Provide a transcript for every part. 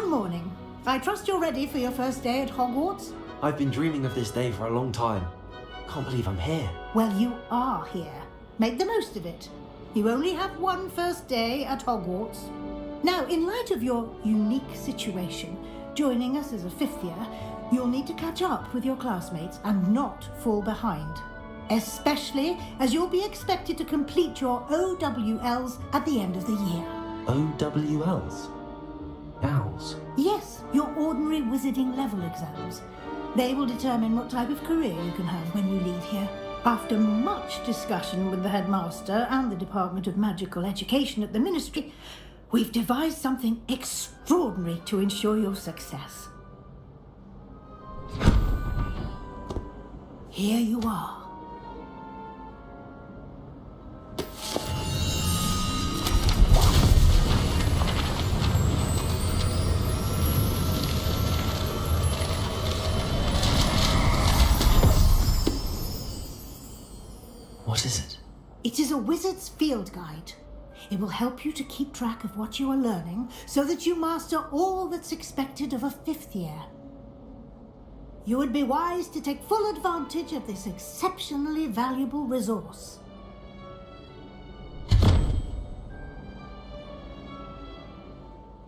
Good morning. I trust you're ready for your first day at Hogwarts? I've been dreaming of this day for a long time. Can't believe I'm here. Well, you are here. Make the most of it. You only have one first day at Hogwarts. Now, in light of your unique situation, joining us as a fifth year, you'll need to catch up with your classmates and not fall behind. Especially as you'll be expected to complete your OWLs at the end of the year. OWLs? Owls? Yes, your ordinary wizarding level exams. They will determine what type of career you can have when you leave here. After much discussion with the headmaster and the Department of Magical Education at the Ministry, we've devised something extraordinary to ensure your success. Here you are. What is it? It is a wizard's field guide. It will help you to keep track of what you are learning so that you master all that's expected of a fifth year. You would be wise to take full advantage of this exceptionally valuable resource.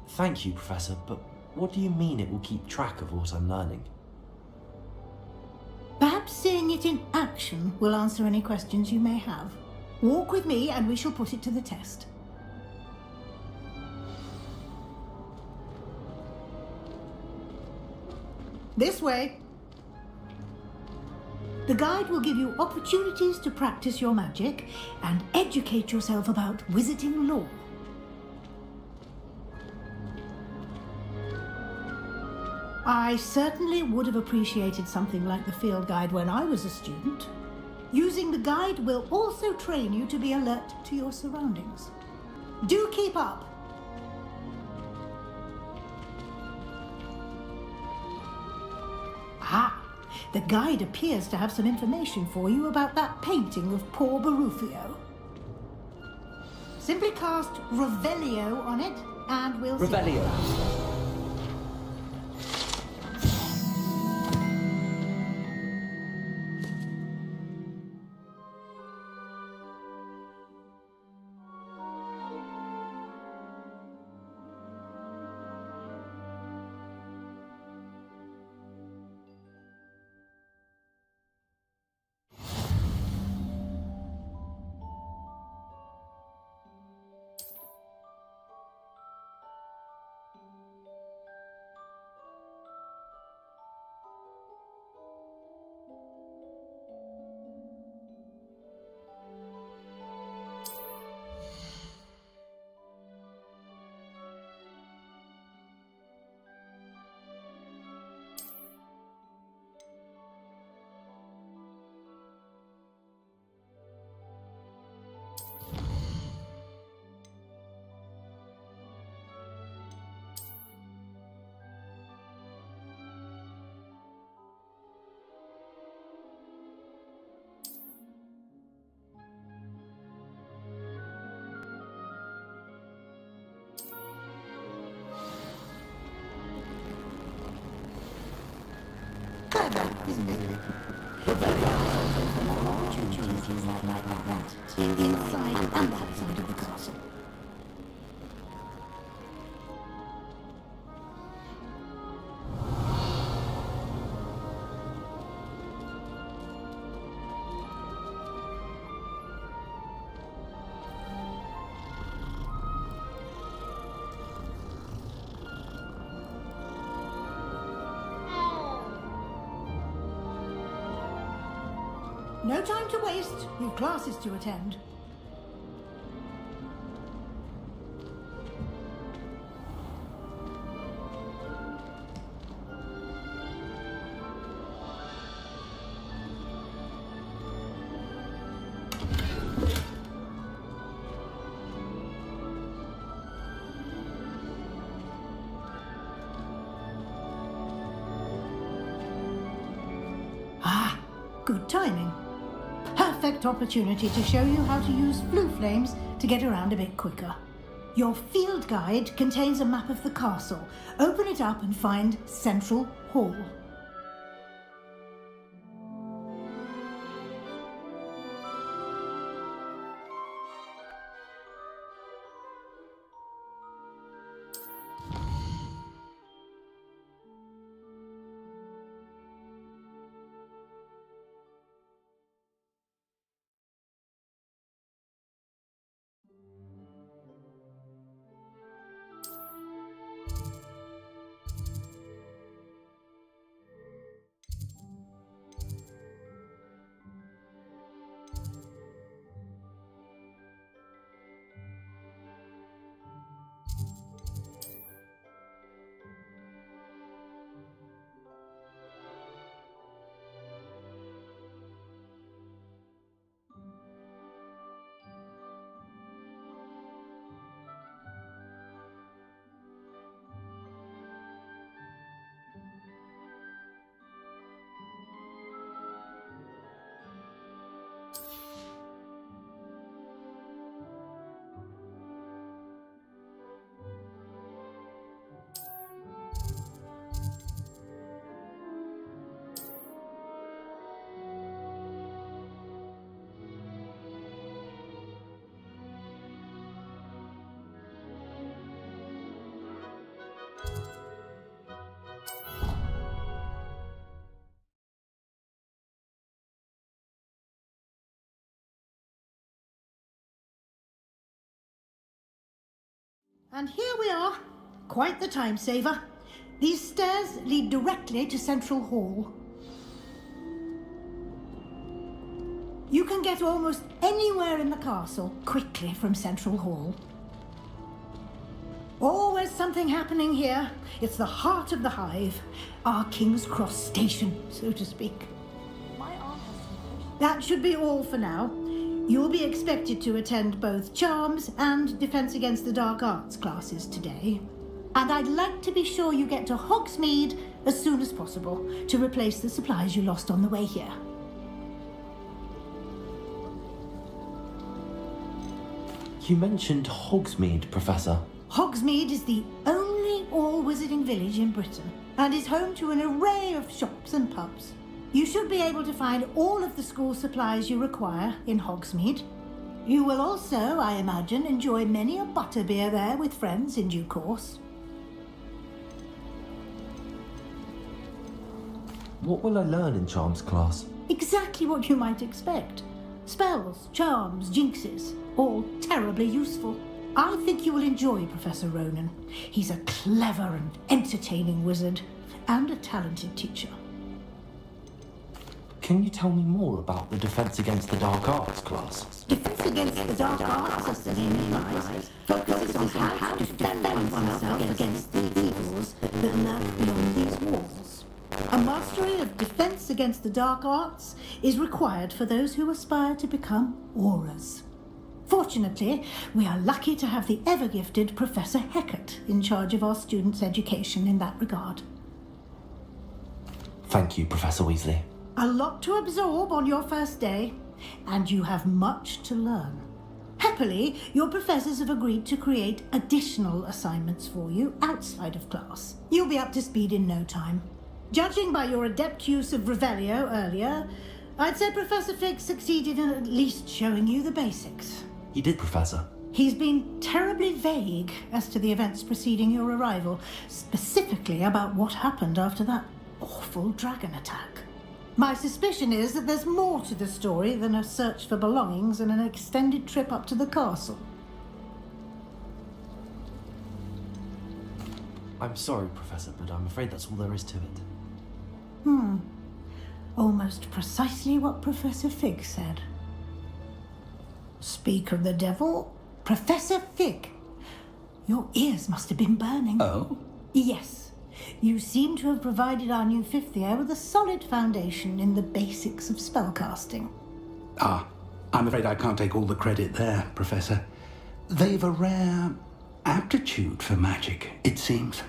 Thank you, Professor, but what do you mean it will keep track of what I'm learning? Perhaps seeing it in action will answer any questions you may have. Walk with me and we shall put it to the test. This way. The guide will give you opportunities to practice your magic and educate yourself about wizarding lore. I certainly would have appreciated something like the field guide when I was a student. Using the guide will also train you to be alert to your surroundings. Do keep up! Ah, the guide appears to have some information for you about that painting of poor Barufio. Simply cast Revelio on it and we'll see. Revelio. Inside and outside of the castle. No time to waste. You've classes to attend. Ah, good timing. Perfect opportunity to show you how to use blue flames to get around a bit quicker. Your field guide contains a map of the castle. Open it up and find Central Hall. And here we are. Quite the time saver. These stairs lead directly to Central Hall. You can get almost anywhere in the castle quickly from Central Hall. Always something happening here. It's the heart of the hive. Our King's Cross station, so to speak. That should be all for now. You'll be expected to attend both Charms and Defense Against the Dark Arts classes today. And I'd like to be sure you get to Hogsmeade as soon as possible to replace the supplies you lost on the way here. You mentioned Hogsmeade, Professor. Hogsmeade is the only all-wizarding village in Britain and is home to an array of shops and pubs. You should be able to find all of the school supplies you require in Hogsmeade. You will also, I imagine, enjoy many a butterbeer there with friends in due course. What will I learn in Charms class? Exactly what you might expect. Spells, charms, jinxes, all terribly useful. I think you will enjoy Professor Ronan. He's a clever and entertaining wizard and a talented teacher. Can you tell me more about the Defense Against the Dark Arts class? Defense Against the Dark Arts, as the name implies, focuses on how to defend oneself against the evils that lurk beyond these walls. A mastery of Defense Against the Dark Arts is required for those who aspire to become auras. Fortunately, we are lucky to have the ever-gifted Professor Hecat in charge of our students' education in that regard. Thank you, Professor Weasley. A lot to absorb on your first day, and you have much to learn. Happily, your professors have agreed to create additional assignments for you outside of class. You'll be up to speed in no time. Judging by your adept use of Revelio earlier, I'd say Professor Fig succeeded in at least showing you the basics. He did, Professor. He's been terribly vague as to the events preceding your arrival, specifically about what happened after that awful dragon attack. My suspicion is that there's more to the story than a search for belongings and an extended trip up to the castle. I'm sorry, Professor, but I'm afraid that's all there is to it. Almost precisely what Professor Fig said. Speak of the devil, Professor Fig. Your ears must have been burning. Oh? Yes. You seem to have provided our new fifth year with a solid foundation in the basics of spellcasting. I'm afraid I can't take all the credit there, Professor. They've a rare aptitude for magic, it seems.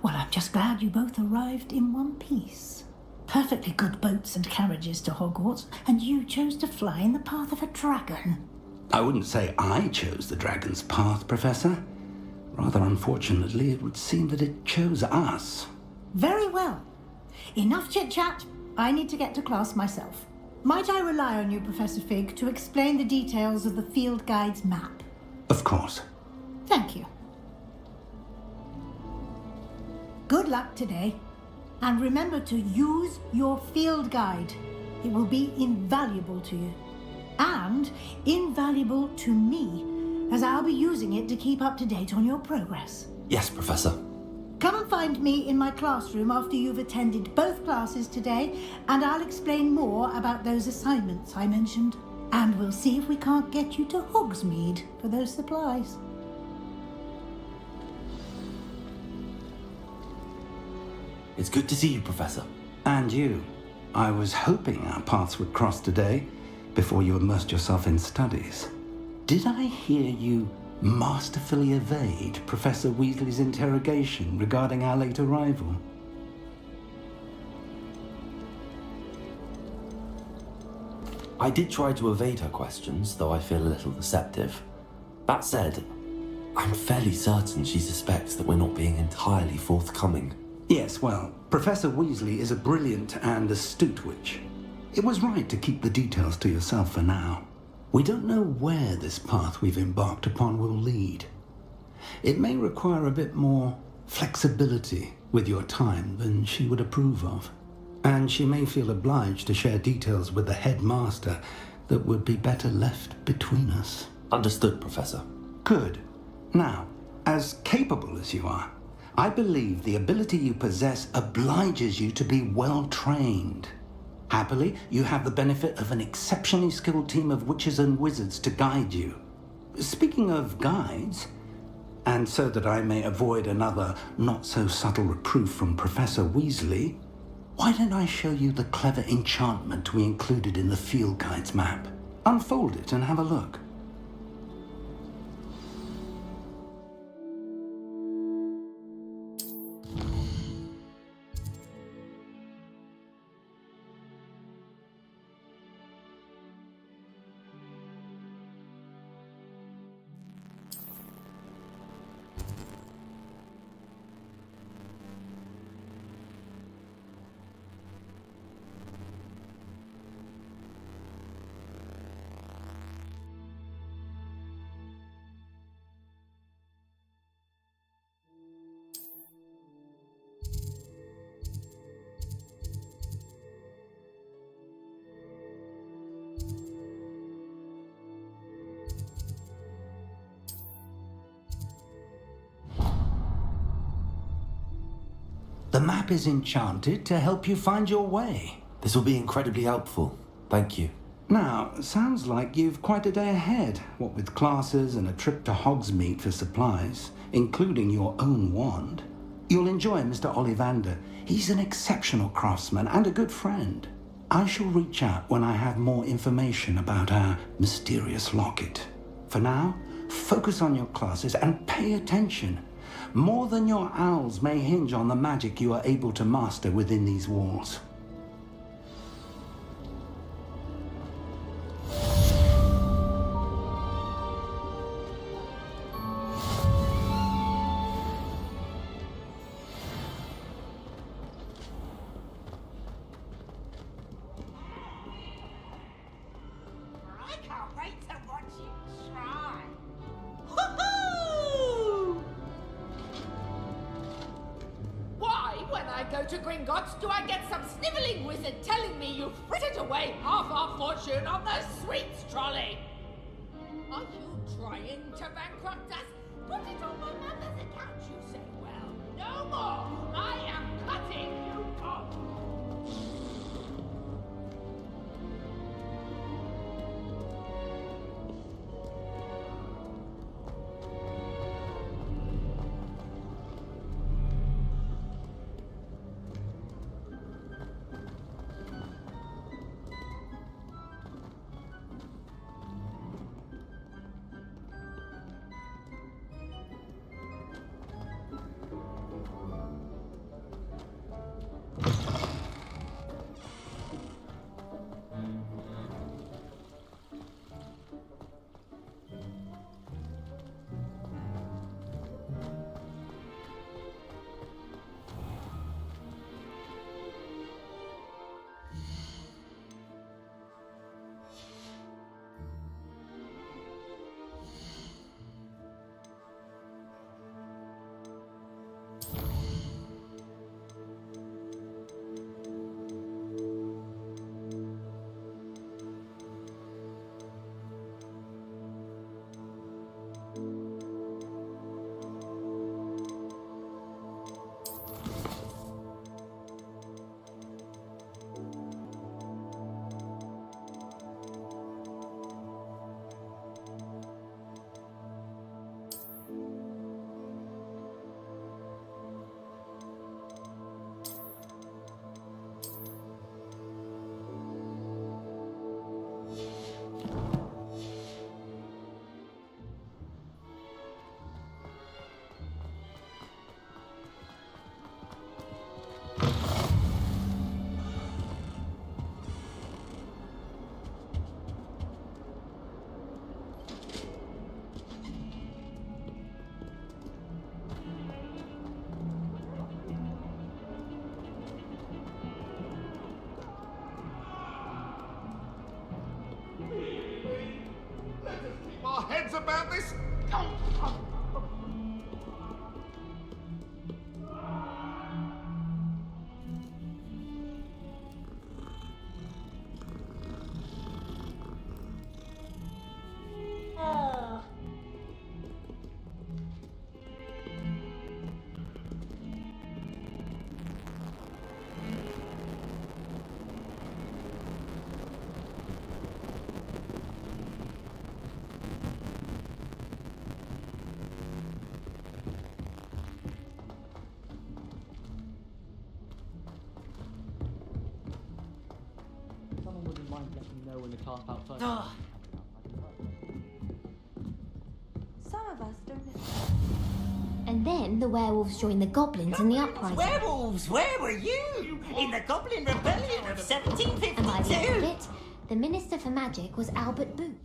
Well, I'm just glad you both arrived in one piece. Perfectly good boats and carriages to Hogwarts, and you chose to fly in the path of a dragon. I wouldn't say I chose the dragon's path, Professor. Rather unfortunately, it would seem that it chose us. Very well. Enough chit-chat. I need to get to class myself. Might I rely on you, Professor Fig, to explain the details of the field guide's map? Of course. Thank you. Good luck today. And remember to use your field guide. It will be invaluable to you. And invaluable to me, as I'll be using it to keep up to date on your progress. Yes, Professor. Come and find me in my classroom after you've attended both classes today, and I'll explain more about those assignments I mentioned. And we'll see if we can't get you to Hogsmeade for those supplies. It's good to see you, Professor. And you. I was hoping our paths would cross today, before you immersed yourself in studies. Did I hear you masterfully evade Professor Weasley's interrogation regarding our late arrival? I did try to evade her questions, though I feel a little deceptive. That said, I'm fairly certain she suspects that we're not being entirely forthcoming. Yes, well, Professor Weasley is a brilliant and astute witch. It was right to keep the details to yourself for now. We don't know where this path we've embarked upon will lead. It may require a bit more flexibility with your time than she would approve of. And she may feel obliged to share details with the headmaster that would be better left between us. Understood, Professor. Good. Now, as capable as you are, I believe the ability you possess obliges you to be well trained. Happily, you have the benefit of an exceptionally skilled team of witches and wizards to guide you. Speaking of guides, and so that I may avoid another not-so-subtle reproof from Professor Weasley, why don't I show you the clever enchantment we included in the field guide's map? Unfold it and have a look. The map is enchanted to help you find your way. This will be incredibly helpful. Thank you. Now, sounds like you've quite a day ahead, what with classes and a trip to Hogsmeade for supplies, including your own wand. You'll enjoy Mr. Ollivander. He's an exceptional craftsman and a good friend. I shall reach out when I have more information about our mysterious locket. For now, focus on your classes and pay attention. More than your owls may hinge on the magic you are able to master within these walls. I can't wait to watch you try. Woohoo! Why, when I go to Gringotts, do I get some snivelling wizard telling me you've frittered away half our fortune on the sweets trolley? Are you trying to bankrupt us? Put it on my mother's account, you say. Well, no more. I am cutting you off. about this? Someone wouldn't mind letting me know when the car's outside. Some of us don't know. And then the werewolves joined the goblins in the uprising. Werewolves, where were you? In the Goblin Rebellion of And by the end of 1752? it, the Minister for Magic was Albert Boot.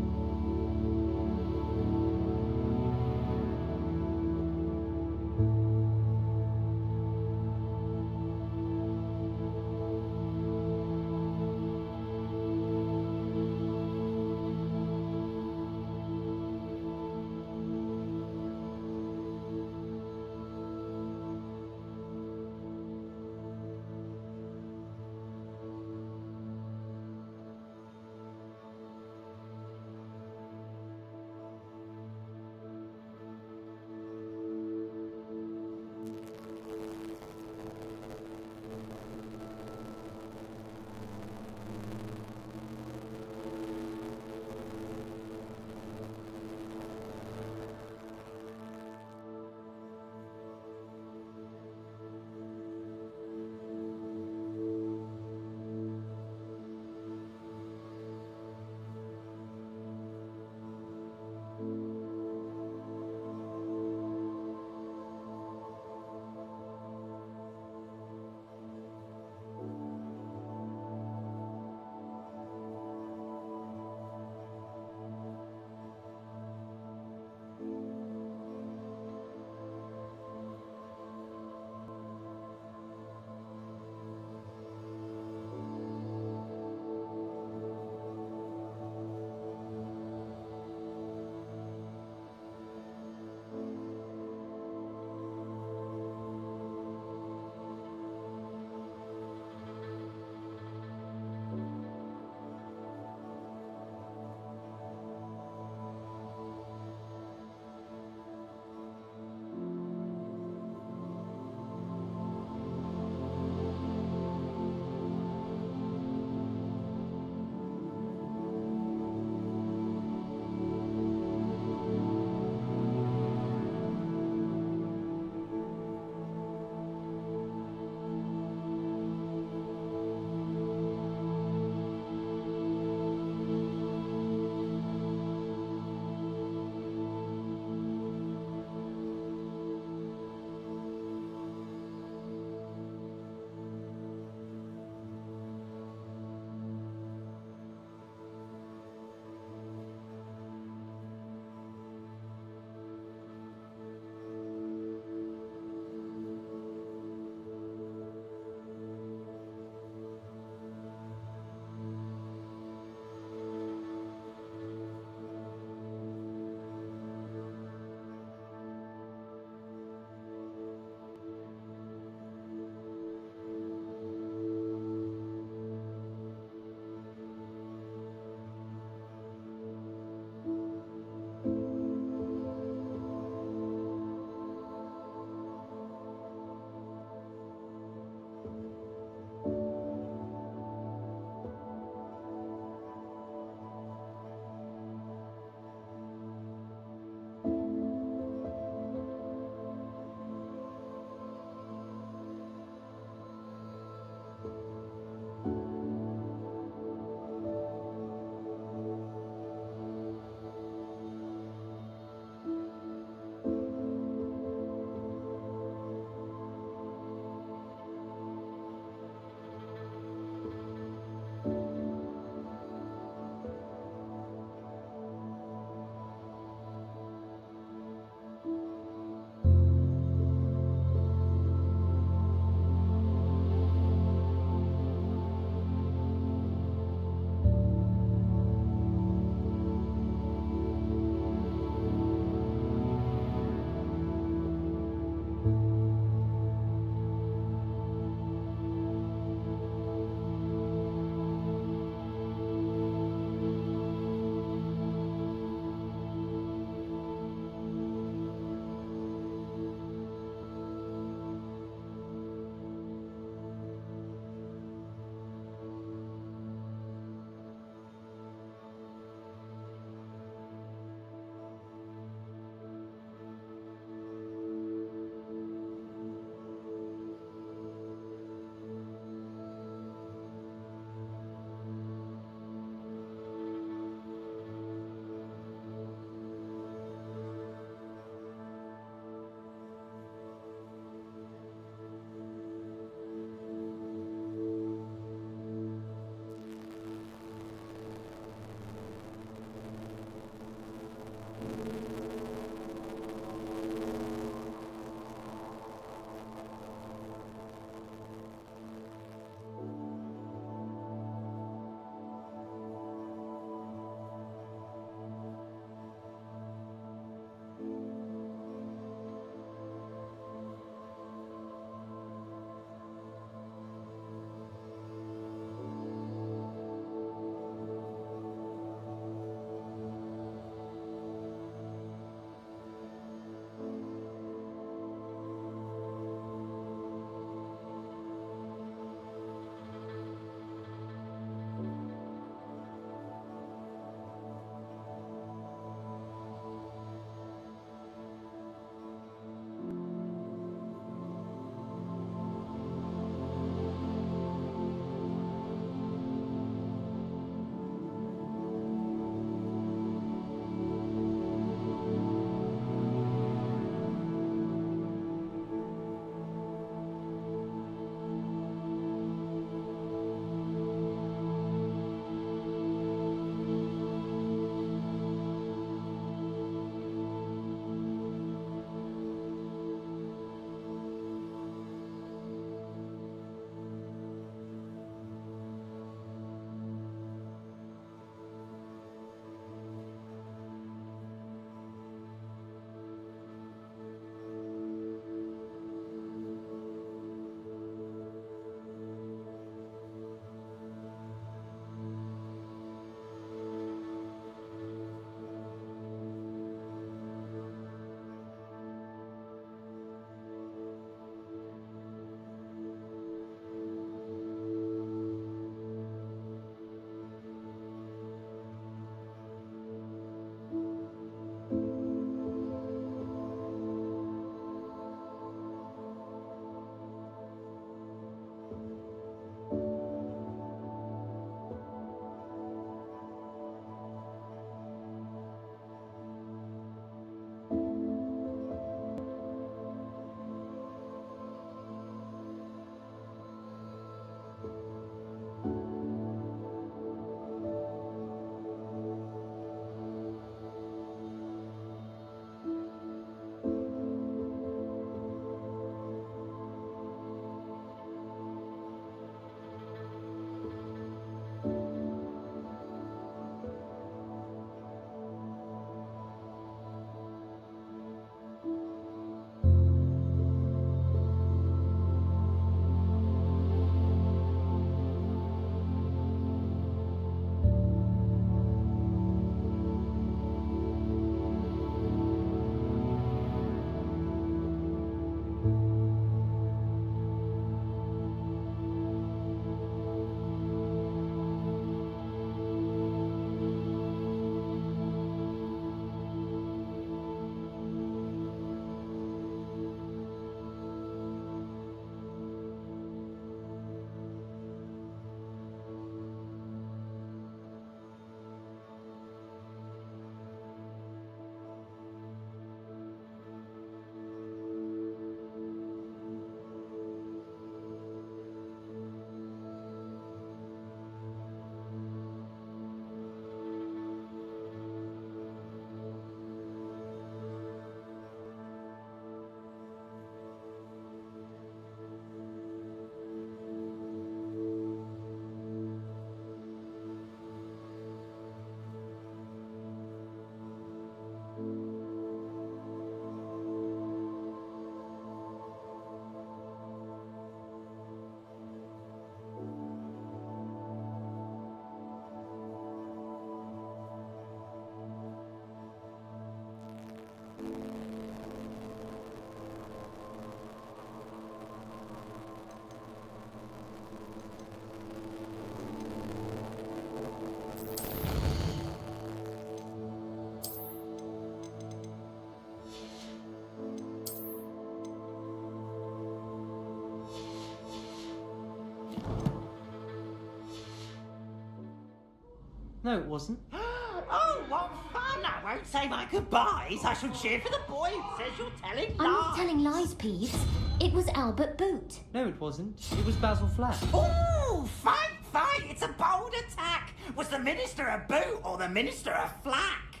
No, it wasn't. Oh, what fun! I won't say my goodbyes. I shall cheer for the boy who says you're telling lies. I'm not telling lies, Peeves. It was Albert Boot. No, it wasn't. It was Basil Flack. Oh, fight, fight! It's a bold attack. Was the minister a boot or the minister a flack?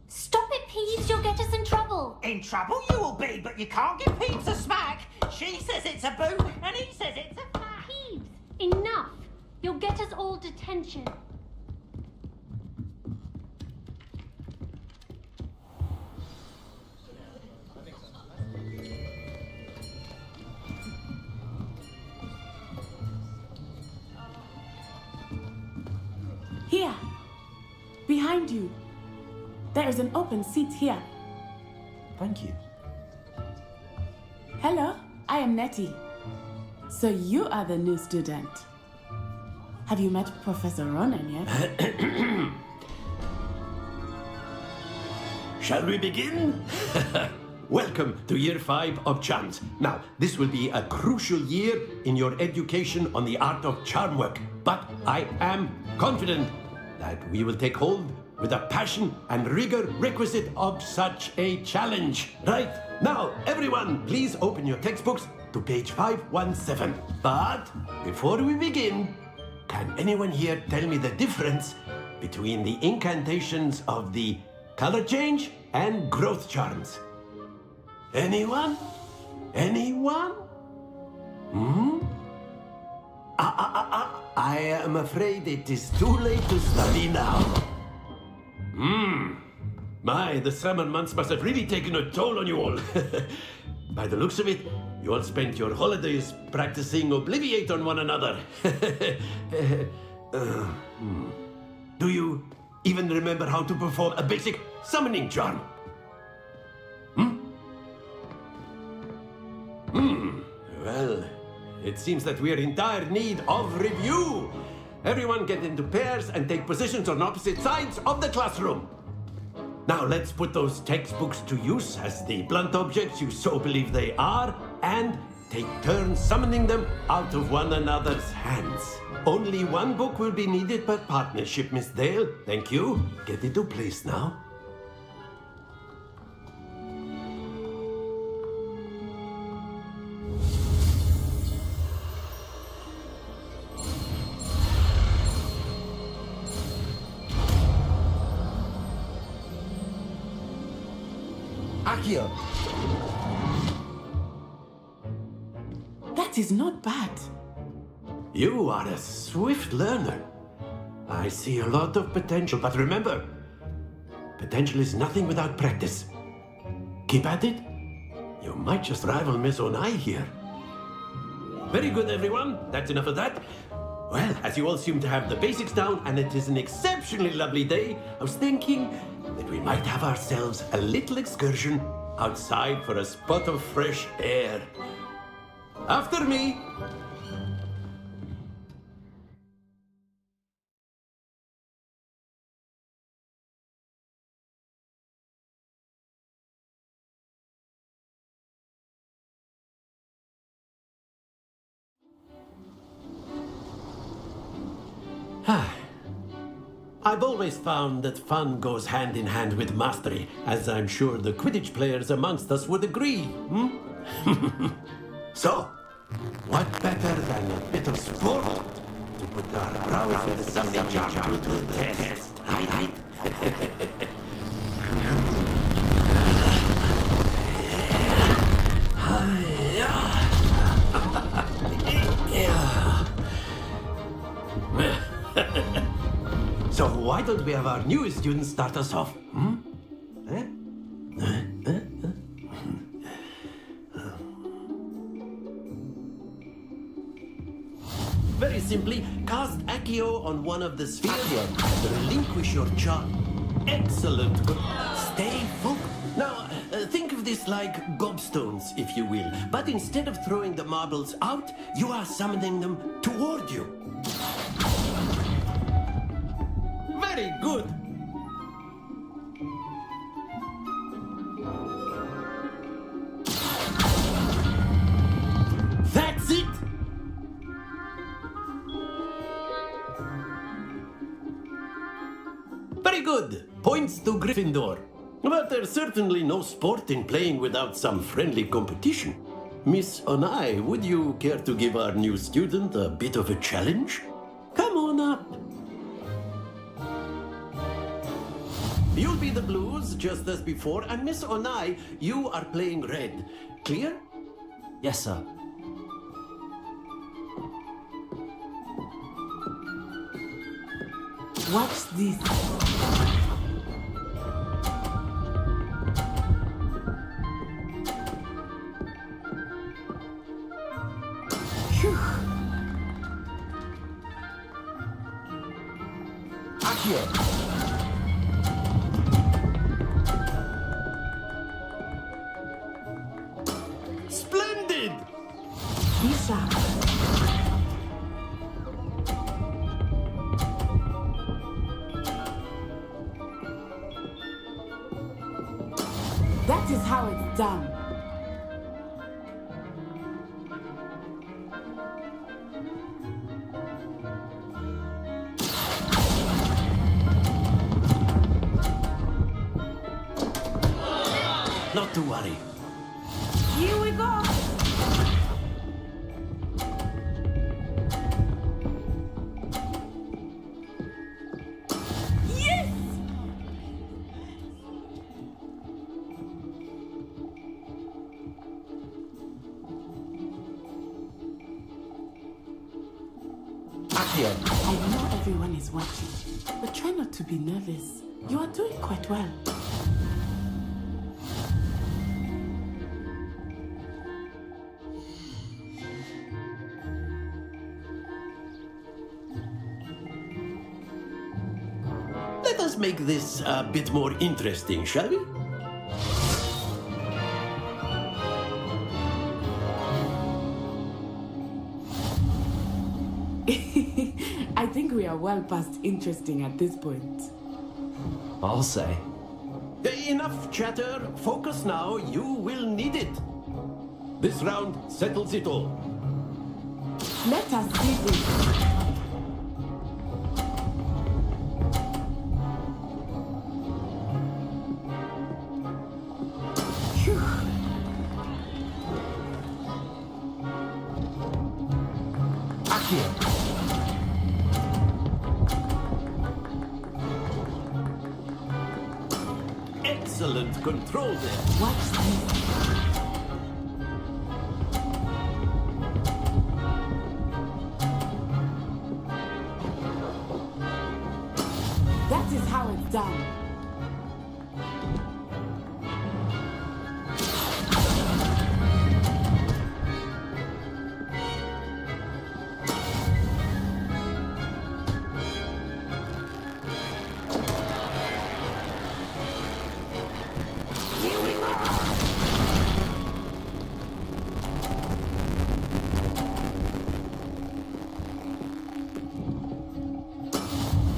Stop it, Peeves. You'll get us in trouble. In trouble you will be, but you can't give Peeves a smack. She says it's a boot, and he says it's a flack. Peeves, enough! You'll get us all detention. Here, behind you. There is an open seat here. Thank you. Hello, I am Nettie. So you are the new student. Have you met Professor Ronan yet? Shall we begin? Welcome to Year 5 of Charms. Now, this will be a crucial year in your education on the art of charm work, but I am confident that we will take hold with the passion and rigor requisite of such a challenge. Right, now, everyone, please open your textbooks to page 517. But before we begin, can anyone here tell me the difference between the incantations of the color change and growth charms? Anyone? Anyone? I am afraid it is too late to study now. My, the summer months must have really taken a toll on you all. By the looks of it, you all spent your holidays practicing Obliviate on one another. Do you even remember how to perform a basic summoning charm? Well, it seems that we are in dire need of review. Everyone get into pairs and take positions on opposite sides of the classroom. Now let's put those textbooks to use as the blunt objects you so believe they are, and take turns summoning them out of one another's hands. Only one book will be needed per partnership, Miss Dale. Thank you. Get into place now. Akio! That is not bad. You are a swift learner. I see a lot of potential, but remember, potential is nothing without practice. Keep at it. You might just rival Miss Onai here. Very good, everyone. That's enough of that. Well, as you all seem to have the basics down, and it is an exceptionally lovely day, I was thinking that we might have ourselves a little excursion outside for a spot of fresh air. After me. I've always found that fun goes hand in hand with mastery, as I'm sure the Quidditch players amongst us would agree. So, what better than a bit of sport to put our prowess in the summoning charm to the test, right? So why don't we have our newest student start us off? Very simply, cast Accio on one of the spheres and relinquish your charm. Excellent. Stay focused. Now, think of this like gobstones, if you will. But instead of throwing the marbles out, you are summoning them toward you. Very good. That's it. Very good. Points to Gryffindor. But there's certainly no sport in playing without some friendly competition. Miss Onai, would you care to give our new student a bit of a challenge? Come on up. You'll be the blues, just as before, and Miss Onai, you are playing red. Clear? Yes, sir. Watch this. Phew. Accio. Splendid! Be sharp. That is how it's done. Not to worry. Here we go. Yes! Accio. I know everyone is watching, but try not to be nervous. You are doing quite well. Let us make this a bit more interesting, shall we? I think we are well past interesting at this point. I'll say. Enough chatter. Focus now. You will need it. This round settles it all. Let us see this. Phew. Accio. Excellent control there. Watch this. That is how it's done.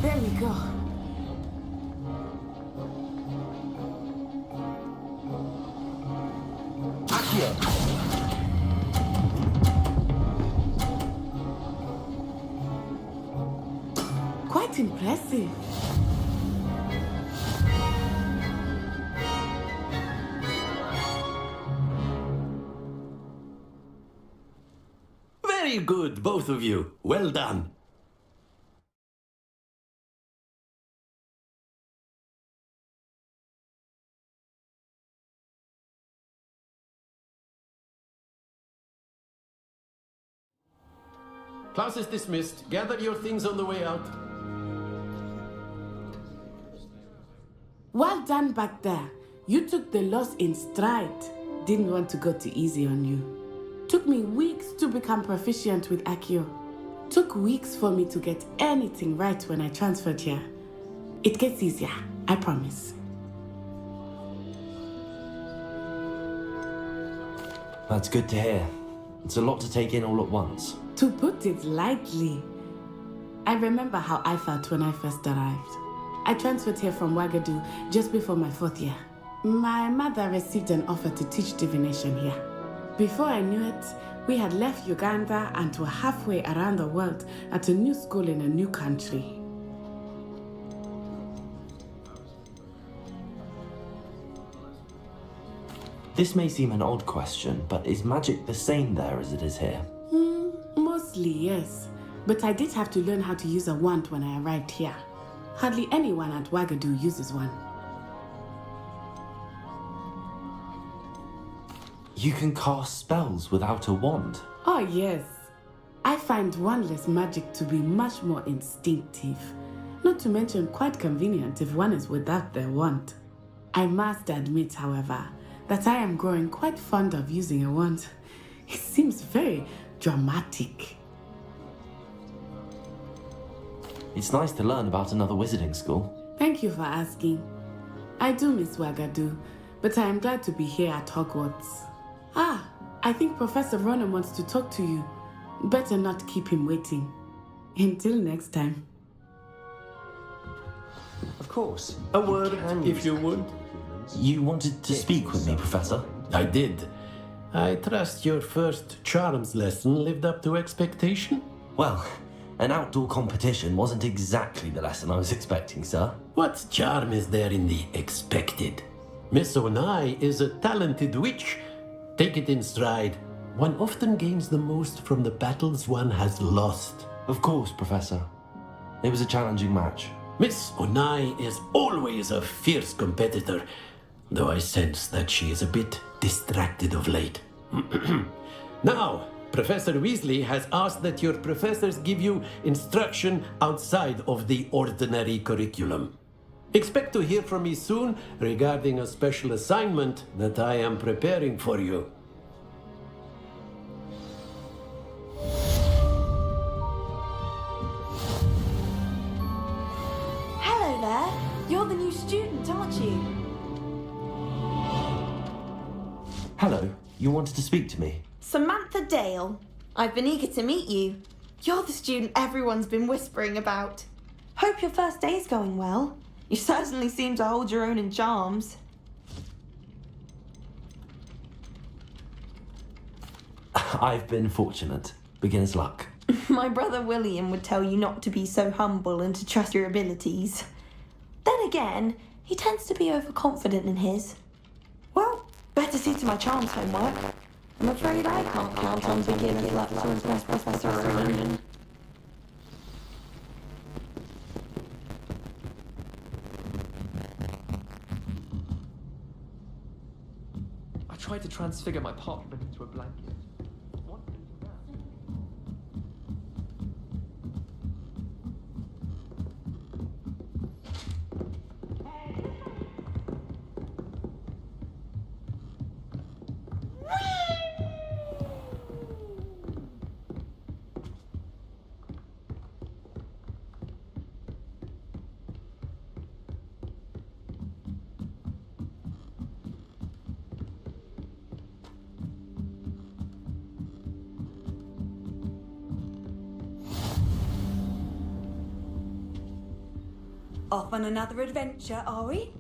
There we go. Accio. Quite impressive. Very good, both of you. Well done. Class is dismissed. Gather your things on the way out. Well done back there. You took the loss in stride. Didn't want to go too easy on you. Took me weeks to become proficient with Accio. Took weeks for me to get anything right when I transferred here. It gets easier, I promise. That's good to hear. It's a lot to take in all at once. To put it lightly, I remember how I felt when I first arrived. I transferred here from Wagadu just before my 4th year. My mother received an offer to teach divination here. Before I knew it, we had left Uganda and were halfway around the world at a new school in a new country. This may seem an odd question, but is magic the same there as it is here? Mostly, yes. But I did have to learn how to use a wand when I arrived here. Hardly anyone at Wagadu uses one. You can cast spells without a wand. Oh, yes. I find wandless magic to be much more instinctive. Not to mention quite convenient if one is without their wand. I must admit, however, that I am growing quite fond of using a wand. It seems very dramatic. It's nice to learn about another wizarding school. Thank you for asking. I do miss Wagadu, but I am glad to be here at Hogwarts. I think Professor Ronan wants to talk to you. Better not keep him waiting. Until next time. Of course. A word, if you would. You wanted to speak with me, Professor? I did. I trust your first charms lesson lived up to expectation? Well, an outdoor competition wasn't exactly the lesson I was expecting, sir. What charm is there in the expected? Miss Onai is a talented witch. Take it in stride. One often gains the most from the battles one has lost. Of course, Professor. It was a challenging match. Miss Onai is always a fierce competitor, though I sense that she is a bit distracted of late. Now, Professor Weasley has asked that your professors give you instruction outside of the ordinary curriculum. Expect to hear from me soon regarding a special assignment that I am preparing for you. Hello there. You're the new student, aren't you? Hello, you wanted to speak to me? Samantha Dale. I've been eager to meet you. You're the student everyone's been whispering about. Hope your first day's going well. You certainly seem to hold your own in charms. I've been fortunate. Beginner's luck. My brother William would tell you not to be so humble and to trust your abilities. Then again, he tends to be overconfident in his. Well, better see to my charms homework. I'm afraid I can't count on beginner's luck to impress Professor Ronan. I tried to transfigure my parchment into a blanket. What can you do now? Off on another adventure, are we?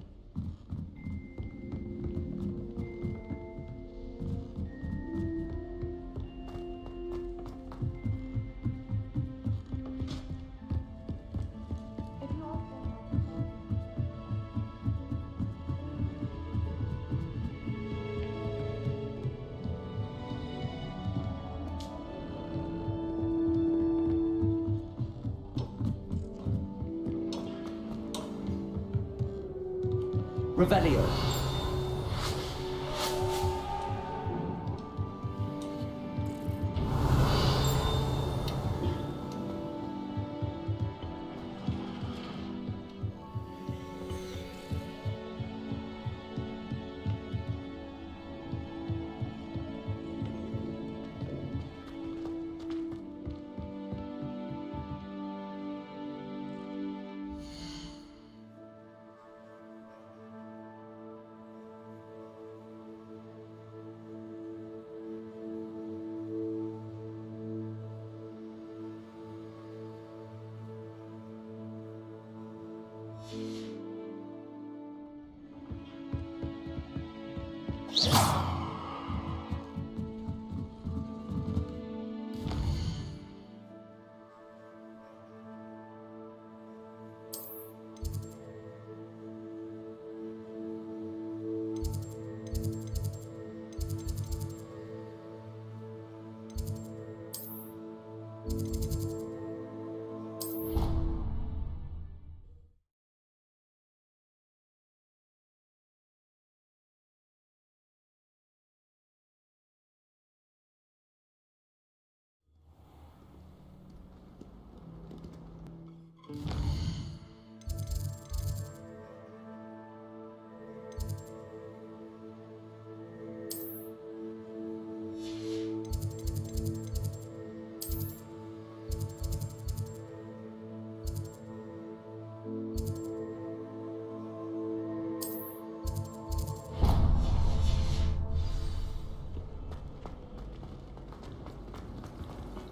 Revelio.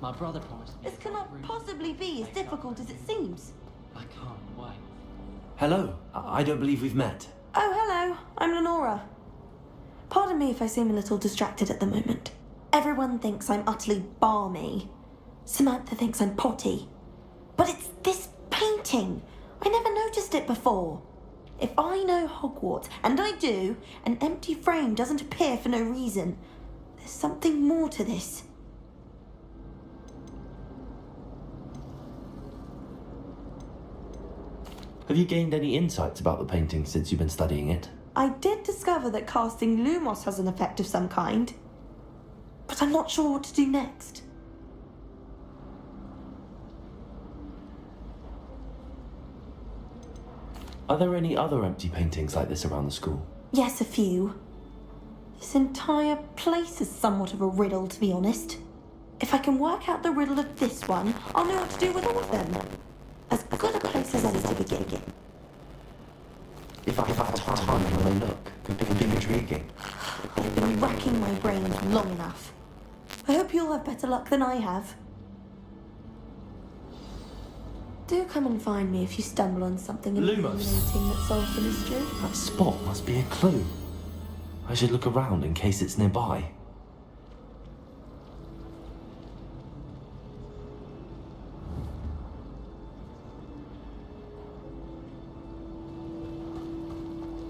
My brother promised me. This cannot possibly be as difficult as it seems. I can't wait. Hello, I don't believe we've met. Oh, hello. I'm Lenora. Pardon me if I seem a little distracted at the moment. Everyone thinks I'm utterly balmy. Samantha thinks I'm potty. But it's this painting. I never noticed it before. If I know Hogwarts, and I do, an empty frame doesn't appear for no reason. There's something more to this. Have you gained any insights about the painting since you've been studying it? I did discover that casting Lumos has an effect of some kind. But I'm not sure what to do next. Are there any other empty paintings like this around the school? Yes, a few. This entire place is somewhat of a riddle, to be honest. If I can work out the riddle of this one, I'll know what to do with all of them. As good a place as any to begin. If I have time to have a look, could be intriguing. I've been racking my brains long enough. I hope you'll have better luck than I have. Do come and find me if you stumble on something illuminating that solves the mystery. That spot must be a clue. I should look around in case it's nearby.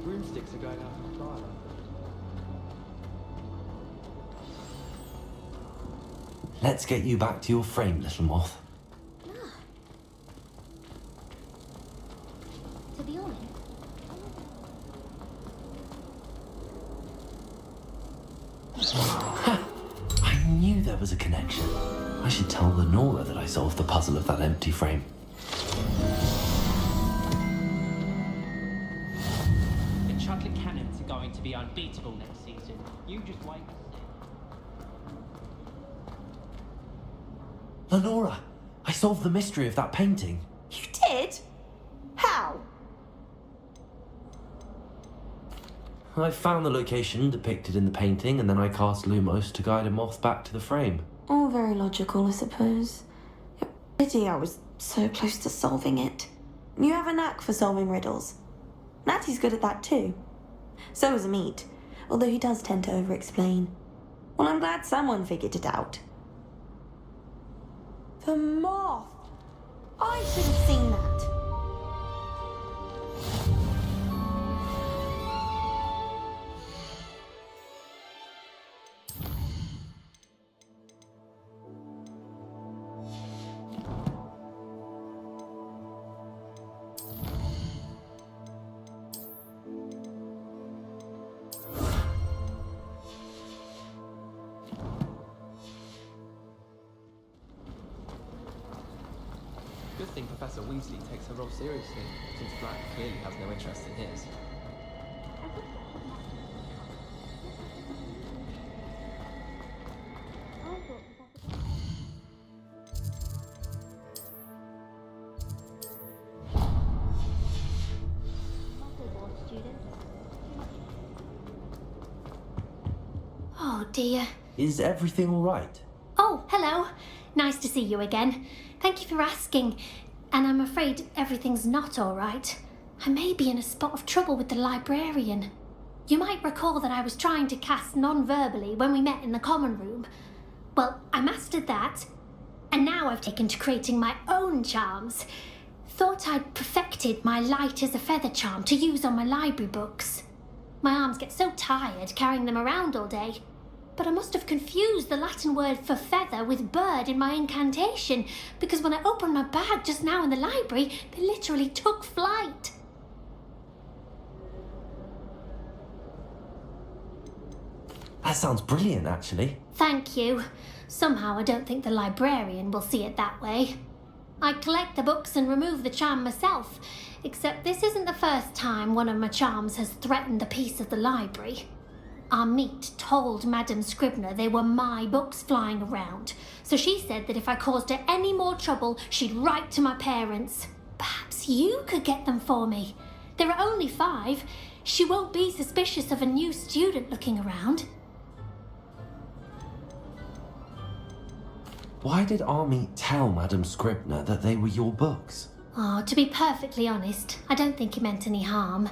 Broomsticks are going out for trial. Let's get you back to your frame, little moth. To be honest, I knew there was a connection. I should tell Lenora that I solved the puzzle of that empty frame. The chocolate cannons are going to be unbeatable next season. You just wait and see. Lenora, I solved the mystery of that painting. You did? How? I found the location depicted in the painting, and then I cast Lumos to guide a moth back to the frame. All very logical, I suppose. Pity I was so close to solving it. You have a knack for solving riddles. Natty's good at that too. So is Amit, although he does tend to over-explain. Well, I'm glad someone figured it out. The moth! I should have seen that. Good thing Professor Weasley takes her role seriously, since Black clearly has no interest in his. oh dear. Is everything all right? Oh, hello. Nice to see you again. Thank you for asking. And I'm afraid everything's not all right. I may be in a spot of trouble with the librarian. You might recall that I was trying to cast non-verbally when we met in the common room. Well, I mastered that. And now I've taken to creating my own charms. Thought I'd perfected my light as a feather charm to use on my library books. My arms get so tired carrying them around all day. But I must have confused the Latin word for feather with bird in my incantation, because when I opened my bag just now in the library, they literally took flight. That sounds brilliant, actually. Thank you. Somehow I don't think the librarian will see it that way. I collect the books and remove the charm myself, except this isn't the first time one of my charms has threatened the peace of the library. Amit told Madame Scribner they were my books flying around, so she said that if I caused her any more trouble, she'd write to my parents. Perhaps you could get them for me. There are only 5. She won't be suspicious of a new student looking around. Why did Army tell Madam Scribner that they were your books? Oh, to be perfectly honest, I don't think he meant any harm.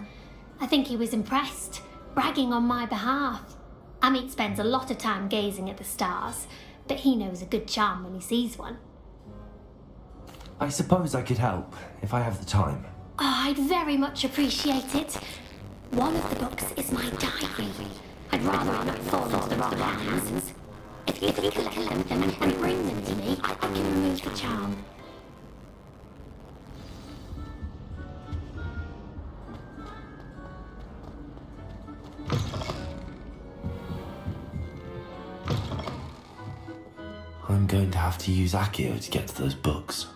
I think he was impressed, bragging on my behalf. Amit spends a lot of time gazing at the stars, but he knows a good charm when he sees one. I suppose I could help, if I have the time. Oh, I'd very much appreciate it. One of the books is my diary. I'd rather not fall into the wrong hands. If you could collect them and bring them to me, I can remove the charm. I'm going to have to use Accio to get to those books.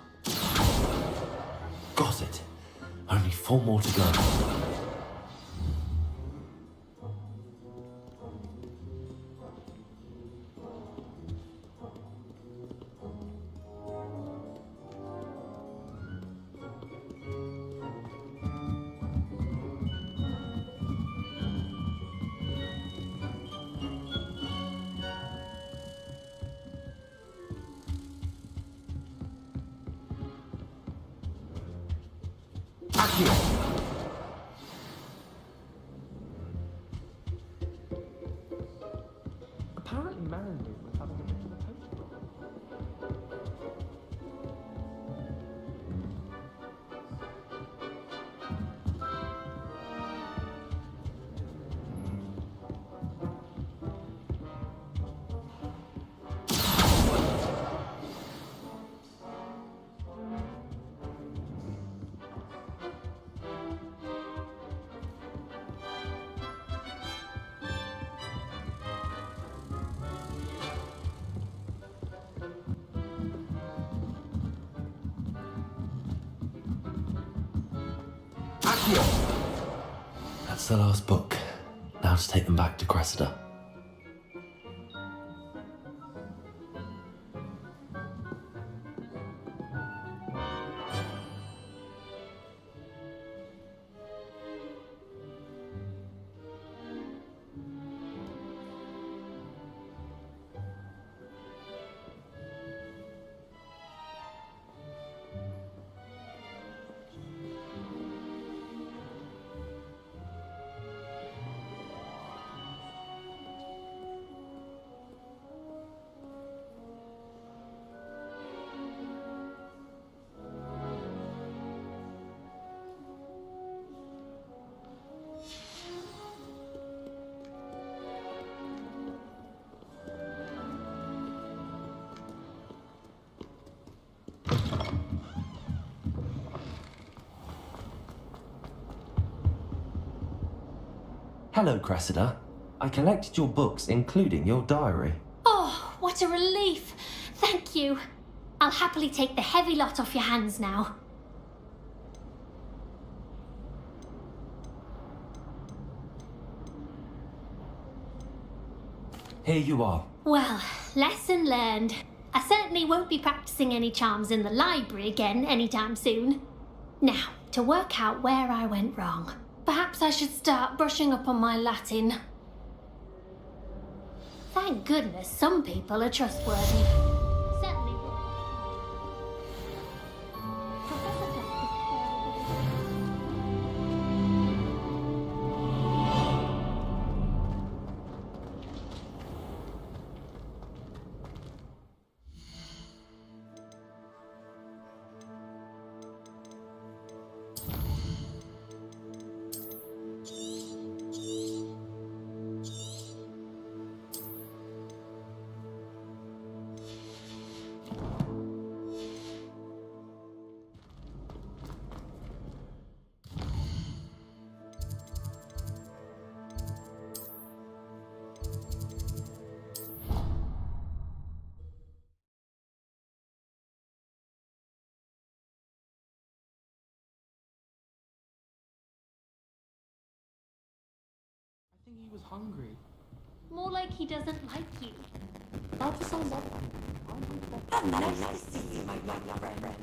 Got it. Only 4 more to go. Apparently Mandy was having a bit of a post. That's the last book. Now to take them back to Cressida. Hello, Cressida. I collected your books, including your diary. Oh, what a relief. Thank you. I'll happily take the heavy lot off your hands now. Here you are. Well, lesson learned. I certainly won't be practicing any charms in the library again anytime soon. Now, to work out where I went wrong. Perhaps I should start brushing up on my Latin. Thank goodness some people are trustworthy. Certainly. Professor I think he was hungry. More like he doesn't like you. That sounds like Nice to see you, my young friend.